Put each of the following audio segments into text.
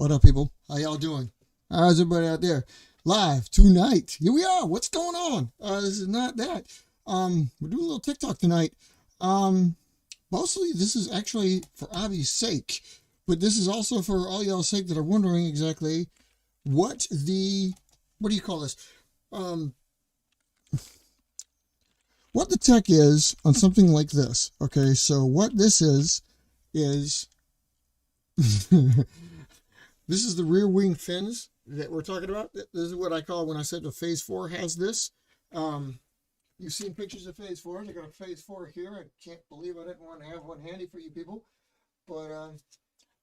What up, people? How y'all doing? How's everybody out there? Live tonight. Here we are. What's going on? This is not that. We're doing a little TikTok tonight. Mostly this is actually for Avi's sake, but this is also for all y'all's sake that are wondering exactly what do you call this? What the tech is on something like this. Okay, so what this is this is the rear wing fins that we're talking about. This is what I call when I said the Phase 4 has this. You've seen pictures of Phase 4. I got a Phase 4 here. I can't believe I didn't want to have one handy for you people. But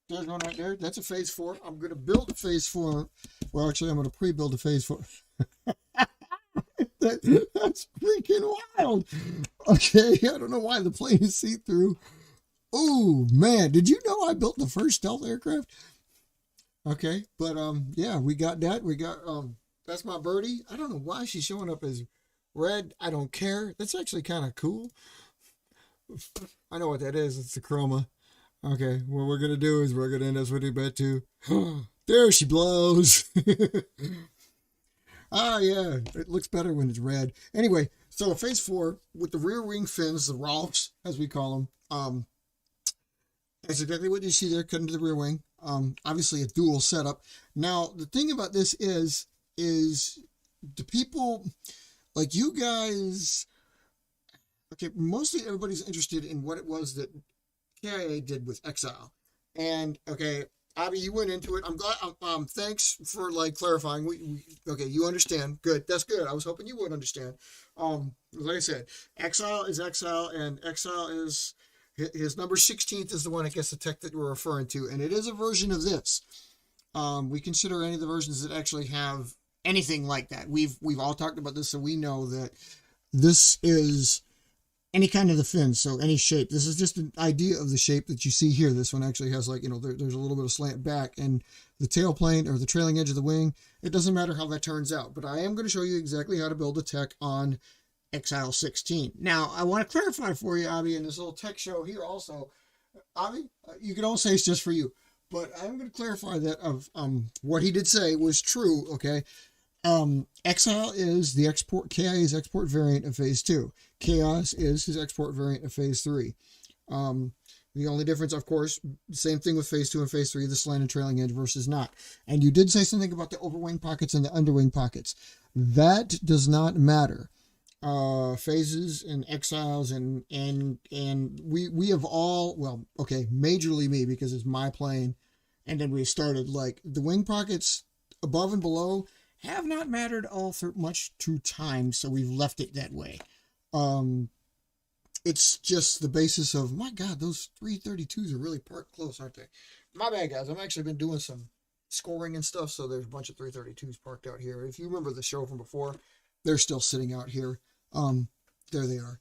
there's one right there. That's a Phase 4. I'm going to build a Phase 4. Well, actually, I'm going to pre-build a Phase 4. That's freaking wild. Okay, I don't know why the plane is see-through. Oh, man. Did you know I built the first stealth aircraft? Okay, but yeah, we got that. We got that's my birdie. I don't know why she's showing up as red. I don't care. That's actually kind of cool. I know what that is. It's the chroma. Okay, what we're gonna do is we're gonna end up switching back to there she blows. Ah, yeah, it looks better when it's red. Anyway, so a Phase 4 with the rear wing fins, the RWFs as we call them. That's exactly what you see there, cutting to the rear wing. Obviously a dual setup. Now, the thing about this is the people like you guys, okay, mostly everybody's interested in what it was that KIA did with Exile. And, okay, Abby, you went into it. I'm glad, thanks for, like, clarifying. Okay, you understand. Good. That's good. I was hoping you would understand. Like I said, Exile is Exile, and Exile is... his number 16th is the one that gets the tech that we're referring to, and it is a version of this. We consider any of the versions that actually have anything like that. We've all talked about this, so we know that this is any kind of the fin, so any shape. This is just an idea of the shape that you see here. This one actually has, like, you know, there's a little bit of slant back, and the tail plane or the trailing edge of the wing, it doesn't matter how that turns out, but I am going to show you exactly how to build a tech on Exile 16. Now, I want to clarify for you, Abby, in this little tech show here also. Abby, you can all say it's just for you, but I'm going to clarify that of what he did say was true, okay? Exile is the export, KIA's export variant of Phase 2. Chaos is his export variant of Phase 3. The only difference, of course, same thing with Phase 2 and Phase 3, the slant and trailing edge versus not. And you did say something about the overwing pockets and the underwing pockets. That does not matter. Phases and Exiles and we have all, well, okay, majorly me because it's my plane, and then we started, like, the wing pockets above and below have not mattered all through much through time, so we've left it that way. It's just the basis of, my God, those 332s are really parked close, aren't they? My bad, guys. I've actually been doing some scoring and stuff, so there's a bunch of 332s parked out here. If you remember the show from before, they're still sitting out here. There they are.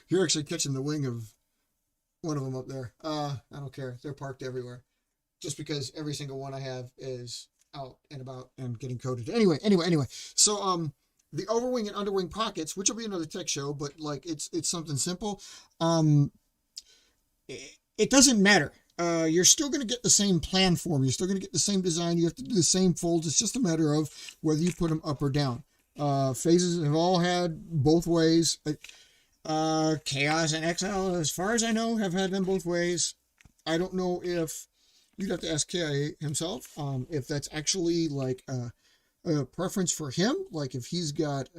You're actually catching the wing of one of them up there. I don't care. They're parked everywhere. Just because every single one I have is out and about and getting coated. Anyway. So, the overwing and underwing pockets, which will be another tech show, but, like, it's something simple. It doesn't matter. You're still going to get the same plan form. You're still going to get the same design. You have to do the same folds. It's just a matter of whether you put them up or down. Phases have all had both ways. Chaos and Exile, as far as I know, have had them both ways. I don't know if you'd have to ask KIA himself, if that's actually, like, a preference for him, like if he's got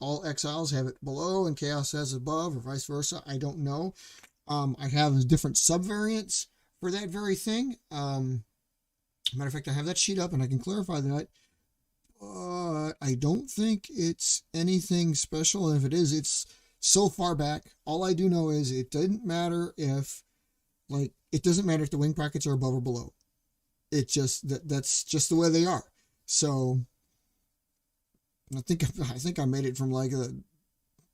all Exiles have it below and Chaos has it above, or vice versa. I don't know. I have different subvariants for that very thing. Matter of fact, I have that sheet up and I can clarify that. I don't think it's anything special, and if it is, it's so far back. All I do know is it doesn't matter if, like, it doesn't matter if the wing pockets are above or below. It just that's just the way they are. So I think I made it from, like,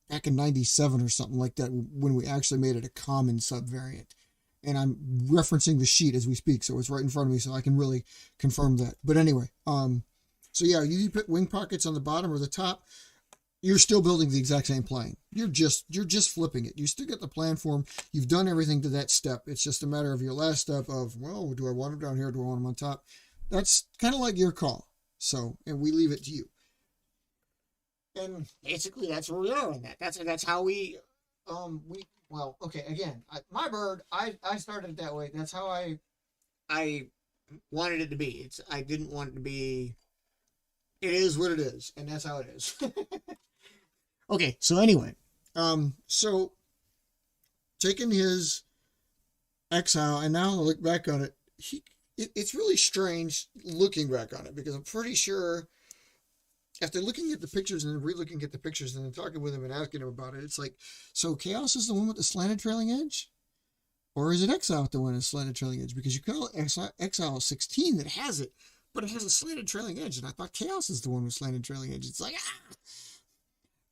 back in 97 or something like that, when we actually made it a common subvariant. And I'm referencing the sheet as we speak, so it's right in front of me, so I can really confirm that. But anyway, so yeah, you put wing pockets on the bottom or the top. you're still building the exact same plane. You're just flipping it. You still get the plan form. You've done everything to that step. It's just a matter of your last step of, well, do I want them down here? Do I want them on top? That's kind of like your call. So, and we leave it to you. And basically that's where we are on that. That's how well, okay, again, my bird, I started it that way. That's how I wanted it to be. I didn't want it to be, it is what it is, and that's how it is. Okay, so anyway, so taking his Exile, and now I look back on it, it's really strange looking back on it, because I'm pretty sure after looking at the pictures and then re-looking at the pictures and then talking with him and asking him about it, it's like, so Chaos is the one with the slanted trailing edge? Or is it Exile the one with the slanted trailing edge? Because you call it Exile 16 that has it, but it has a slanted trailing edge, and I thought Chaos is the one with slanted trailing edge. It's like,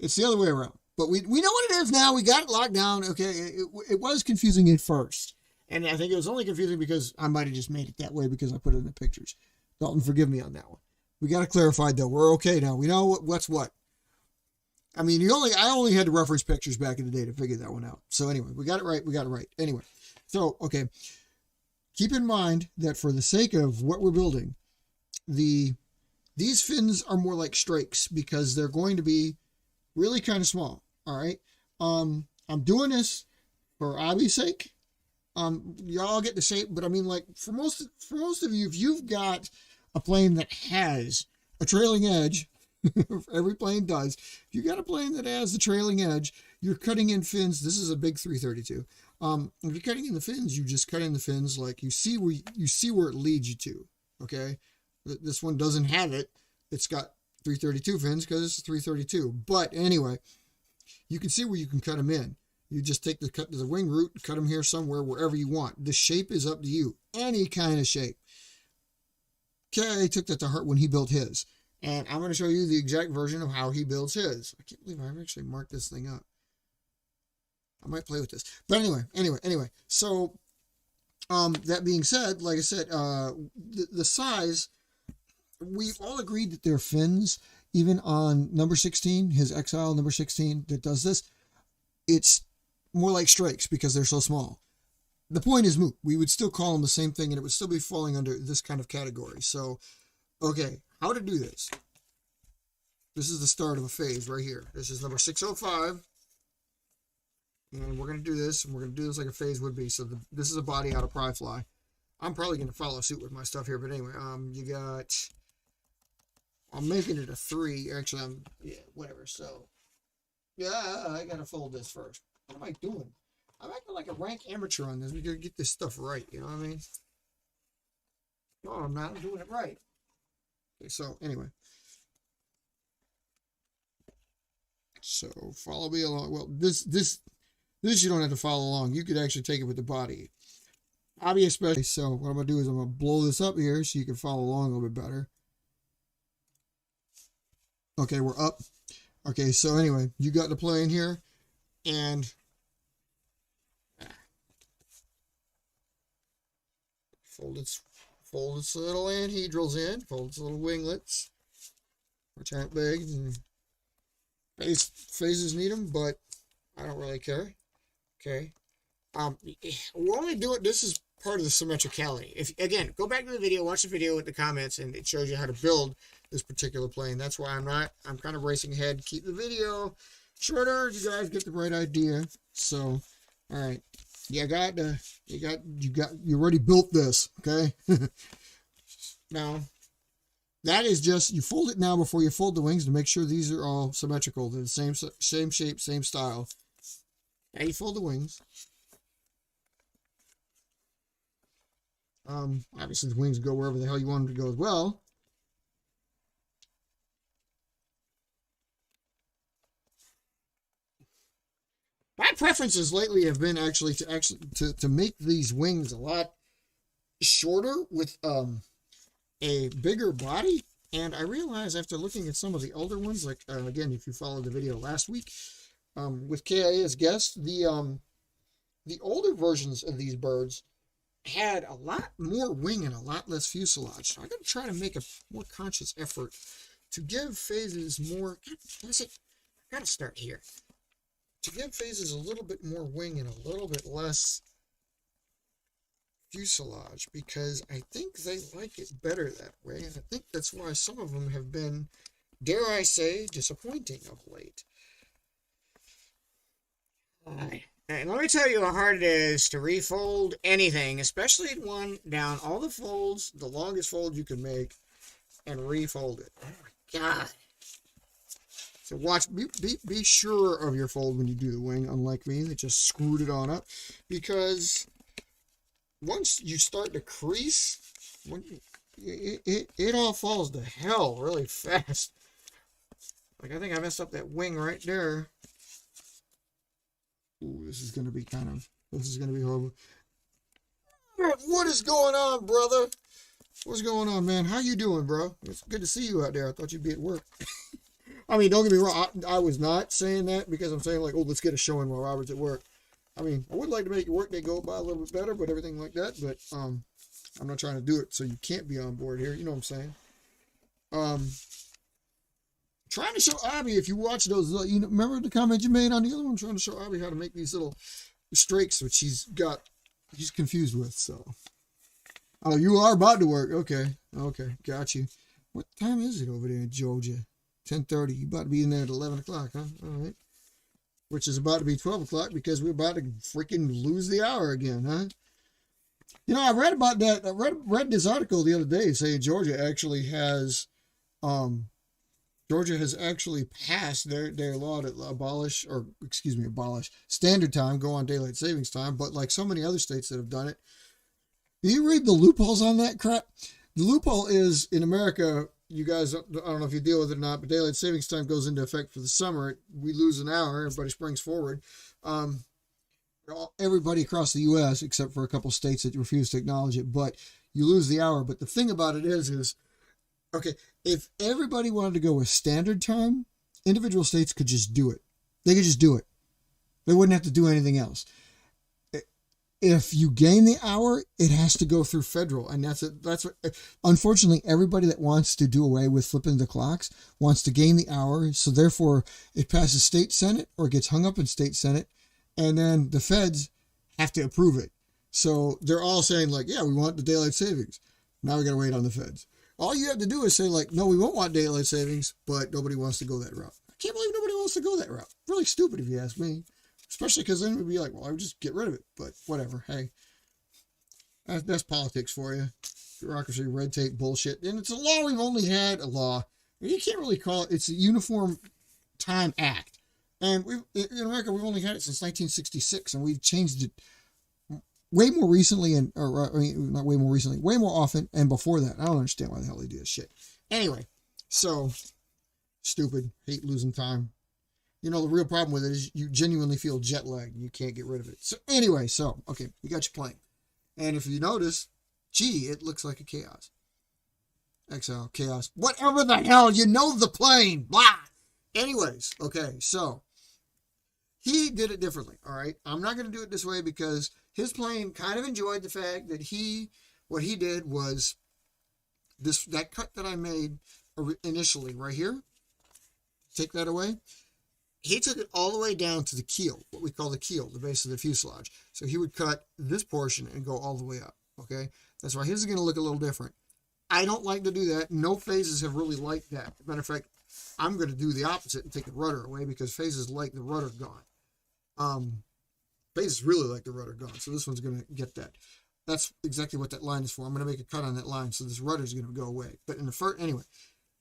it's the other way around. But we know what it is now. We got it locked down. Okay, it was confusing at first. And I think it was only confusing because I might have just made it that way because I put it in the pictures. Dalton, forgive me on that one. We got it clarified, though. We're okay now. We know what's what. I mean, I only had to reference pictures back in the day to figure that one out. So anyway, we got it right. We got it right. Anyway, so, okay. Keep in mind that for the sake of what we're building, these fins are more like strakes because they're going to be really kind of small. All right. I'm doing this for Abby's sake. Y'all get the shape, but I mean, like for most of you, if you've got a plane that has a trailing edge, every plane does. If you got a plane that has the trailing edge, you're cutting in fins. This is a big 332. If you're cutting in the fins, you just cut in the fins like you see where it leads you to. Okay, this one doesn't have it. It's got 332 fins because it's a 332. But anyway, you can see where you can cut them in. You just take the wing root, cut them here somewhere, wherever you want. The shape is up to you. Any kind of shape. KIA took that to heart when he built his. And I'm going to show you the exact version of how he builds his. I can't believe I've actually marked this thing up. I might play with this. But anyway. So, that being said, like I said, the size, we've all agreed that they're fins. Even on number 16, his Exile number 16 that does this, it's more like strakes because they're so small. The point is moot. We would still call them the same thing and it would still be falling under this kind of category. So, okay, how to do this. This is the start of a phase right here. This is number 605. And we're going to do this, and we're going to do this like a phase would be. So this is a body out of Pry Fly. I'm probably going to follow suit with my stuff here, but anyway, I'm making it a 3. Actually, whatever. So, yeah, I got to fold this first. What am I doing? I'm acting like a rank amateur on this. We got to get this stuff right. You know what I mean? No, I'm not. I'm doing it right. Okay, so anyway. So follow me along. Well, this you don't have to follow along. You could actually take it with the body. Body especially. So what I'm going to do is I'm going to blow this up here so you can follow along a little bit better. Okay, we're up. Okay, so anyway, you got the plane here. And fold its little anhedrals in. Fold its little winglets. Which aren't big. Phases need them, but I don't really care. Okay. We're only doing, this is part of the symmetricality. If, again, go back to the video, watch the video with the comments, and it shows you how to build this particular plane. That's why I'm kind of racing ahead. Keep the video shorter. You guys get the right idea. So, all right. You already built this. Okay. Now, that is just, you fold it now before you fold the wings to make sure these are all symmetrical. They're the same shape, same style. Now you fold the wings. Obviously the wings go wherever the hell you want them to go as well. My preferences lately have been actually to make these wings a lot shorter with a bigger body. And I realized after looking at some of the older ones, like again, if you followed the video last week with KIA as guest, the older versions of these birds had a lot more wing and a lot less fuselage. So I'm going to try to make a more conscious effort to give phases more. Gotta start here. To give phases a little bit more wing and a little bit less fuselage, because I think they like it better that way, and I think that's why some of them have been, dare I say, disappointing of late. And let me tell you how hard it is to refold anything, especially one down all the folds, the longest fold you can make, and refold it. Oh my God. So watch, be sure of your fold when you do the wing, unlike me that just screwed it on up, because once you start to crease, it all falls to hell really fast. Like, I think I messed up that wing right there. Ooh, this is going to be horrible. What is going on, brother? What's going on, man? How you doing, bro? It's good to see you out there. I thought you'd be at work. I mean, don't get me wrong. I was not saying that because I'm saying, like, oh, let's get a show in while Robert's at work. I mean, I would like to make your workday go by a little bit better, but everything like that. But I'm not trying to do it so you can't be on board here. You know what I'm saying? Trying to show Abby, if you watch those, you know, remember the comment you made on the other one? I'm trying to show Abby how to make these little strakes, which she's confused with. So, oh, you are about to work. Okay, got you. What time is it over there in Georgia? 10:30. You about to be in there at 11 o'clock, huh? All right. Which is about to be 12 o'clock because we're about to freaking lose the hour again, huh? You know, I read about that. I read this article the other day saying Georgia has actually passed their law to abolish standard time, go on daylight savings time, but like so many other states that have done it. Do you read the loopholes on that crap? The loophole is, in America, you guys, I don't know if you deal with it or not, but daylight savings time goes into effect for the summer. We lose an hour, everybody springs forward. Everybody across the U.S., except for a couple states that refuse to acknowledge it, but you lose the hour. But the thing about it is, okay, if everybody wanted to go with standard time, individual states could just do it. They could just do it. They wouldn't have to do anything else. If you gain the hour, it has to go through federal. And that's what, unfortunately, everybody that wants to do away with flipping the clocks wants to gain the hour. So therefore, it passes state senate or it gets hung up in state senate. And then the feds have to approve it. So they're all saying, like, yeah, we want the daylight savings. Now we got to wait on the feds. All you have to do is say, like, no, we won't want daylight savings, but nobody wants to go that route. I can't believe nobody wants to go that route. Really stupid if you ask me. Especially because then we'd be like, well, I would just get rid of it. But whatever. Hey, that's politics for you. Bureaucracy, red tape, bullshit. And it's a law we've only had a law. You can't really call it. It's a Uniform Time Act. And in America, we've only had it since 1966. And we've changed it way more recently. Not way more recently. Way more often. And before that. I don't understand why the hell they do this shit. Anyway. So, stupid. Hate losing time. You know, the real problem with it is you genuinely feel jet lagged and you can't get rid of it. So anyway, okay, we got your plane. And if you notice, gee, it looks like a chaos. Exile, chaos, whatever the hell, you know the plane, blah. Anyways, okay, so he did it differently, all right? I'm not going to do it this way because his plane kind of enjoyed the fact that what he did was that cut that I made initially right here, take that away. He took it all the way down to the keel, what we call the keel, the base of the fuselage. So he would cut this portion and go all the way up, okay? That's why his is going to look a little different. I don't like to do that. No phases have really liked that. As a matter of fact, I'm going to do the opposite and take the rudder away because phases like the rudder gone. Phases really like the rudder gone, so this one's going to get that. That's exactly what that line is for. I'm going to make a cut on that line, so this rudder is going to go away. But in the first, anyway.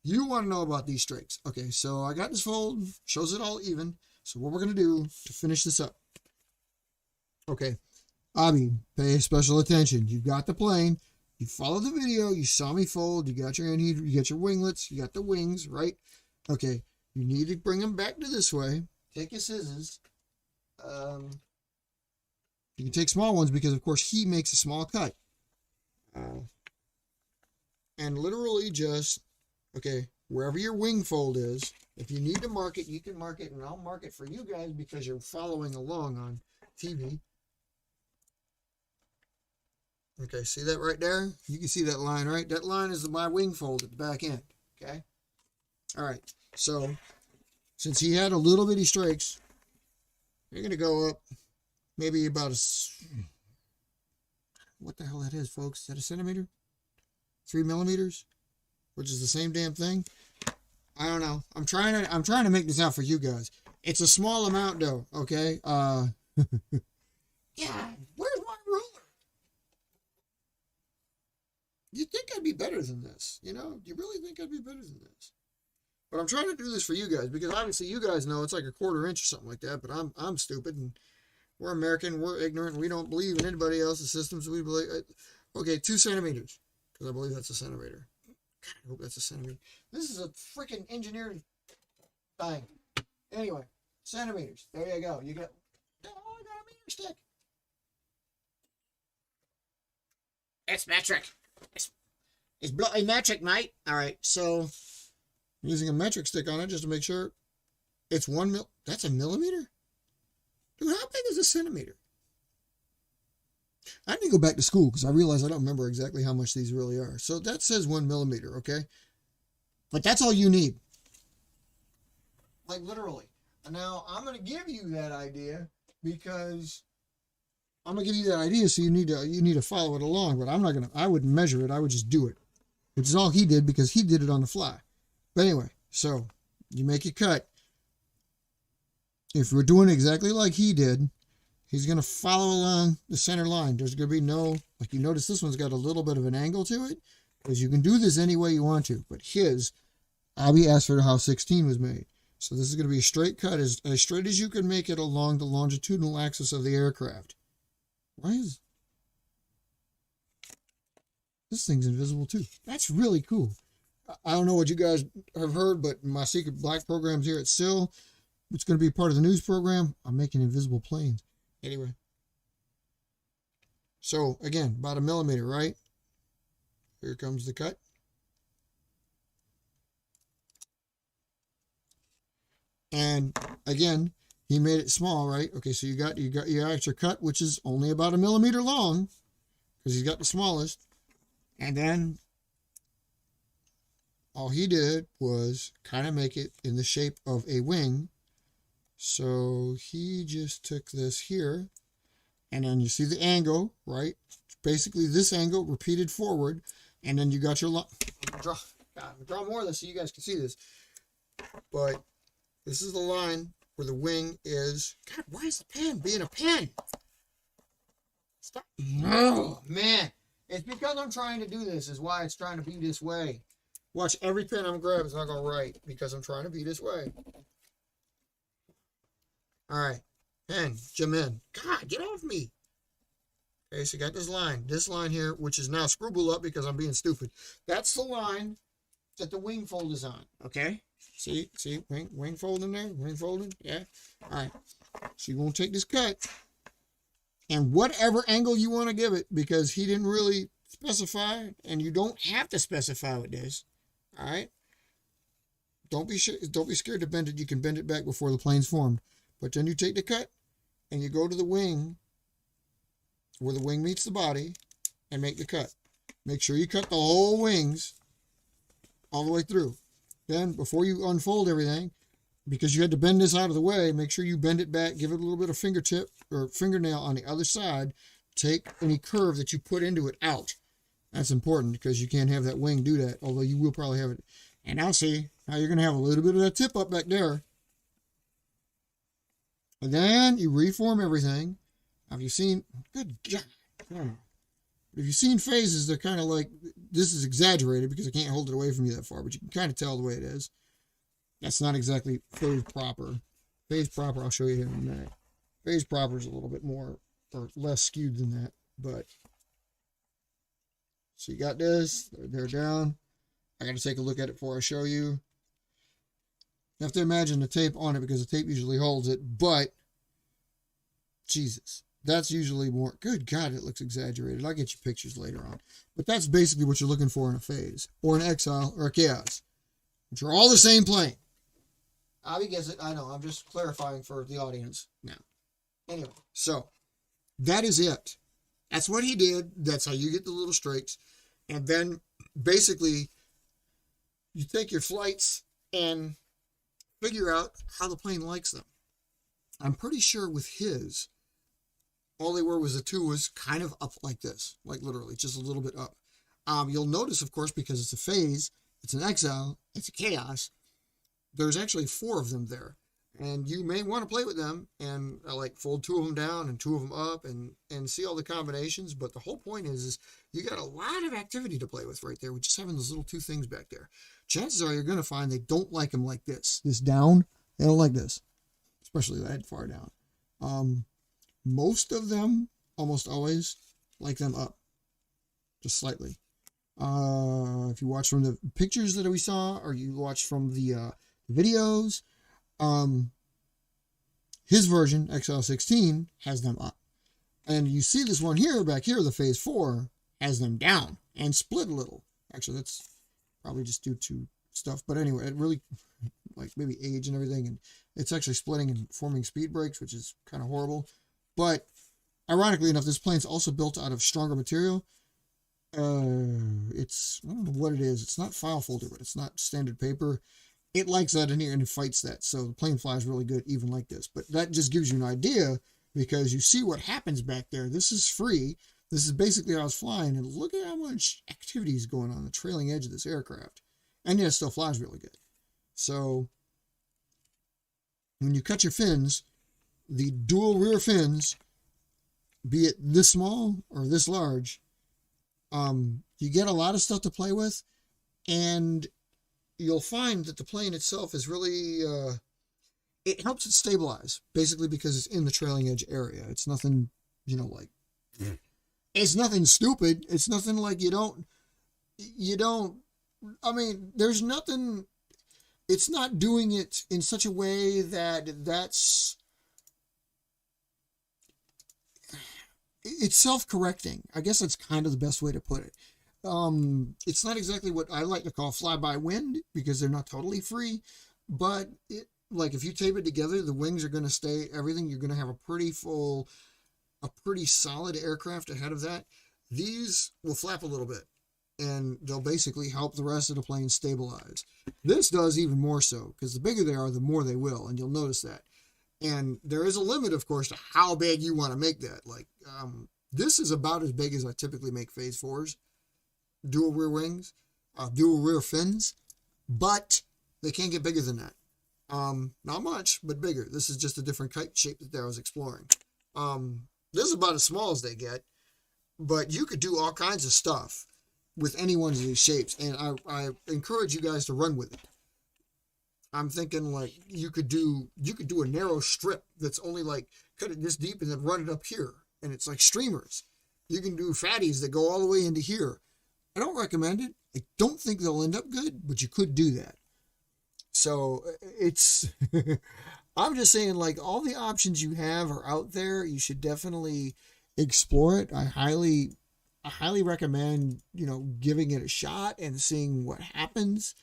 You want to know about these strakes. Okay, so I got this fold, shows it all even. So what we're going to do to finish this up. Okay, Abby, pay special attention. You got the plane. You followed the video. You saw me fold. You got your anteater. You got your winglets. You got the wings, right? Okay, you need to bring them back to this way. Take your scissors. You can take small ones because, of course, he makes a small cut. And literally just... Okay, wherever your wing fold is, if you need to mark it, you can mark it, and I'll mark it for you guys because you're following along on TV. Okay, see that right there? You can see that line, right? That line is my wing fold at the back end, okay? All right, so since he had a little bitty streaks, you're going to go up maybe about what the hell that is, folks? Is that a centimeter? 3 millimeters? Which is the same damn thing? I don't know. I'm trying to make this out for you guys. It's a small amount though, okay? Yeah, where's my ruler? You'd think I'd be better than this, you know? You really think I'd be better than this? But I'm trying to do this for you guys because obviously you guys know it's like a 1/4 inch or something like that, but I'm stupid and we're American, we're ignorant, we don't believe in anybody else's systems. We believe, okay, 2 centimeters, because I believe that's a centimeter. God, I hope that's a centimeter. This is a freaking engineered thing. Anyway, centimeters. There you go. You got, oh, I got a meter stick. It's metric. It's bloody metric, mate. All right, so I'm using a metric stick on it just to make sure it's 1 mil. That's a millimeter? Dude, how big is a centimeter? I need to go back to school because I realize I don't remember exactly how much these really are. So that says 1 millimeter, okay? But that's all you need. Like literally. Now, I'm going to give you that idea because I'm going to give you that idea so you need to follow it along. But I'm not going to, I wouldn't measure it. I would just do it. Which is all he did because he did it on the fly. But anyway, so you make your cut. If we're doing exactly like he did, he's going to follow along the center line. There's going to be no, like you notice this one's got a little bit of an angle to it. Because you can do this any way you want to. But his, Abby asked for how 16 was made. So this is going to be a straight cut, as straight as you can make it along the longitudinal axis of the aircraft. Why is... This thing's invisible too. That's really cool. I don't know what you guys have heard, but my secret black programs here at SIL, it's going to be part of the news program. I'm making invisible planes. Anyway. So, again, about a millimeter, right? Here comes the cut. And, again, he made it small, right? Okay, so you got your extra cut, which is only about a millimeter long, because he's got the smallest. And then all he did was kind of make it in the shape of a wing. So he just took this here, and then you see the angle, right? Basically this angle repeated forward, and then you got your line. Draw more of this so you guys can see this. But this is the line where the wing is. God, why is the pen being a pen? Stop. No, man. It's because I'm trying to do this is why it's trying to be this way. Watch, every pen I'm grabbing is not going to write because I'm trying to be this way. All right. Pen, jump in. God, get off me. Okay, so you got this line here, which is now screwball up because I'm being stupid. That's the line that the wing fold is on. Okay? See, wing folding there, wing folding, yeah. All right. So you're going to take this cut, and whatever angle you want to give it, because he didn't really specify, and you don't have to specify with this. All right. Don't be scared to bend it. You can bend it back before the plane's formed. But then you take the cut, and you go to the wing, where the wing meets the body, and make the cut. Make sure you cut the whole wings all the way through. Then, before you unfold everything, because you had to bend this out of the way, make sure you bend it back, give it a little bit of fingertip or fingernail on the other side. Take any curve that you put into it out. That's important because you can't have that wing do that, although you will probably have it. And now see, now you're going to have a little bit of that tip up back there. And then you reform everything. Have you seen, good God, if you've seen phases, they're kind of like, this is exaggerated because I can't hold it away from you that far, but you can kind of tell the way it is. That's not exactly phase proper. Phase proper, I'll show you here in a minute. Phase proper is a little bit more, or less skewed than that, but. So you got this, they're down. I got to take a look at it before I show you. You have to imagine the tape on it because the tape usually holds it, but Jesus, that's usually more, good God, it looks exaggerated. I'll get you pictures later on. But that's basically what you're looking for in a phase, or an exile, or a chaos, which are all the same plane. Abby gets it, I know, I'm just clarifying for the audience now. Anyway, so that is it. That's what he did. That's how you get the little streaks. And then basically you take your flights and figure out how the plane likes them. I'm pretty sure with his, all they were was the two was kind of up like this, like literally just a little bit up. You'll notice, of course, because it's a phase, it's an exile, it's a chaos, there's actually 4 of them there. And you may want to play with them and like fold 2 of them down and 2 of them up and see all the combinations. But the whole point is you got a lot of activity to play with right there with just having those little 2 things back there. Chances are you're going to find they don't like them like this. This down, they don't like this, especially that far down. Most of them, almost always, like them up, just slightly. If you watch from the pictures that we saw, or you watch from the videos, his version, XL16, has them up. And you see this one here, back here, the phase 4, has them down and split a little. Actually, that's probably just due to stuff. But anyway, it really, like maybe age and everything, and it's actually splitting and forming speed breaks, which is kind of horrible. But ironically enough, this plane's also built out of stronger material. It's, I don't know what it is. It's not file folder, but it's not standard paper. It likes that in here and it fights that. So the plane flies really good, even like this. But that just gives you an idea because you see what happens back there. This is free. This is basically how it's flying. And look at how much activity is going on the trailing edge of this aircraft. And yet it still flies really good. So when you cut your fins, the dual rear fins, be it this small or this large, you get a lot of stuff to play with, and you'll find that the plane itself is really, it helps it stabilize, basically because it's in the trailing edge area. It's nothing, like, it's nothing stupid. It's nothing like there's nothing, it's not doing it in such a way that's, it's self-correcting. I guess that's kind of the best way to put it. It's not exactly what I like to call fly-by-wind because they're not totally free, but like if you tape it together, the wings are going to stay, everything, you're going to have a pretty solid aircraft ahead of that. These will flap a little bit and they'll basically help the rest of the plane stabilize. This does even more so because the bigger they are, the more they will, and you'll notice that. And there is a limit, of course, to how big you want to make that. Like, this is about as big as I typically make phase 4s. Dual rear wings, dual rear fins, but they can't get bigger than that. Not much, but bigger. This is just a different kite shape that I was exploring. This is about as small as they get, but you could do all kinds of stuff with any one of these shapes, and I encourage you guys to run with it. I'm thinking like you could do a narrow strip that's only like cut it this deep and then run it up here, and it's like streamers. You can do fatties that go all the way into here. I don't recommend it. I don't think they'll end up good, but you could do that. So it's, I'm just saying like all the options you have are out there. You should definitely explore it. I highly recommend, giving it a shot and seeing what happens.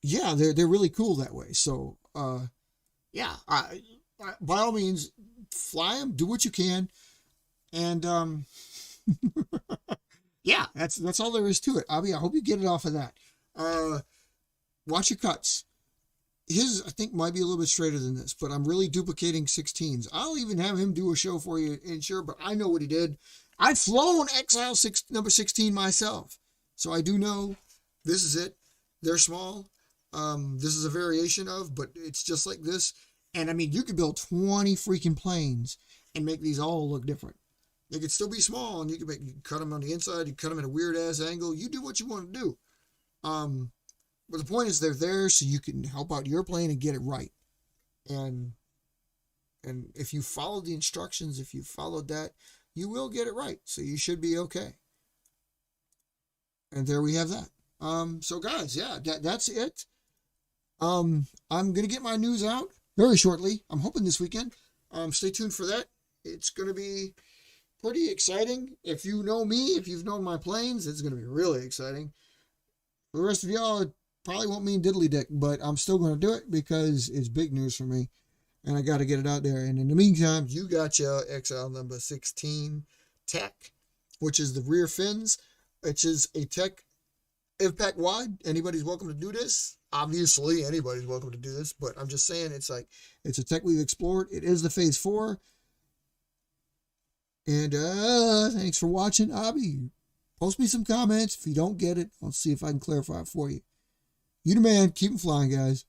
Yeah, they're really cool that way. So, yeah, I by all means, fly them, do what you can. And, yeah, that's all there is to it. I hope you get it off of that. Watch your cuts. His, I think, might be a little bit straighter than this, but I'm really duplicating 16s. I'll even have him do a show for you, but I know what he did. I've flown Exile number 16 myself, so I do know this is it. They're small. This is a variation of, but it's just like this. And I mean, you could build 20 freaking planes and make these all look different. They could still be small, and you could cut them on the inside. You cut them at a weird ass angle. You do what you want to do. But the point is they're there so you can help out your plane and get it right. And if you follow the instructions, if you followed that, you will get it right. So you should be okay. And there we have that. So guys, yeah, that's it. I'm going to get my news out very shortly. I'm hoping this weekend. Stay tuned for that. It's going to be pretty exciting. If you know me, if you've known my planes, it's going to be really exciting. For the rest of y'all, it probably won't mean diddly dick, but I'm still going to do it because it's big news for me and I got to get it out there. And in the meantime, you got your Exile number 16 tech, which is the rear fins, which is a tech IVPAC wide, anybody's welcome to do this. Obviously, anybody's welcome to do this, but I'm just saying it's like, it's a tech we've explored. It is the phase 4. And thanks for watching, Abby. Post me some comments. If you don't get it, I'll see if I can clarify it for you. You the man. Keep them flying, guys.